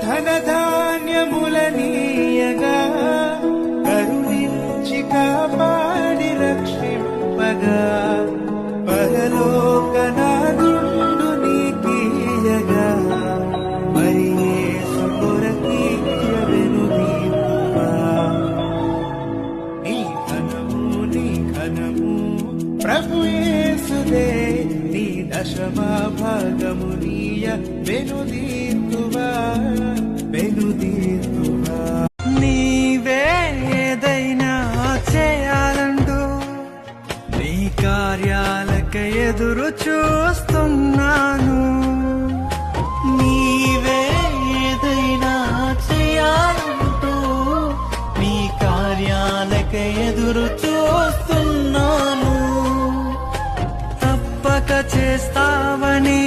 ధన ధాన్యములనీయగా కరుణించి కాపాడి రక్షింపగా పరలోకనాథుండు నీకీయగా మరి యేసు కొరకీయవెను నీవువా. నీ ఘనము ప్రభు యేసుదే, నీ దశమా భాగము నీయ వెనుదీతువా. నీవే ఏదైనా చేయాలంటూ నీ కార్యాలక ఎదురు చూస్తున్నాను. నీవే ఏదైనా చేయాలంటూ నీ కార్యాలక ఎదురు చూస్తున్నాను. తప్పక చేస్తావని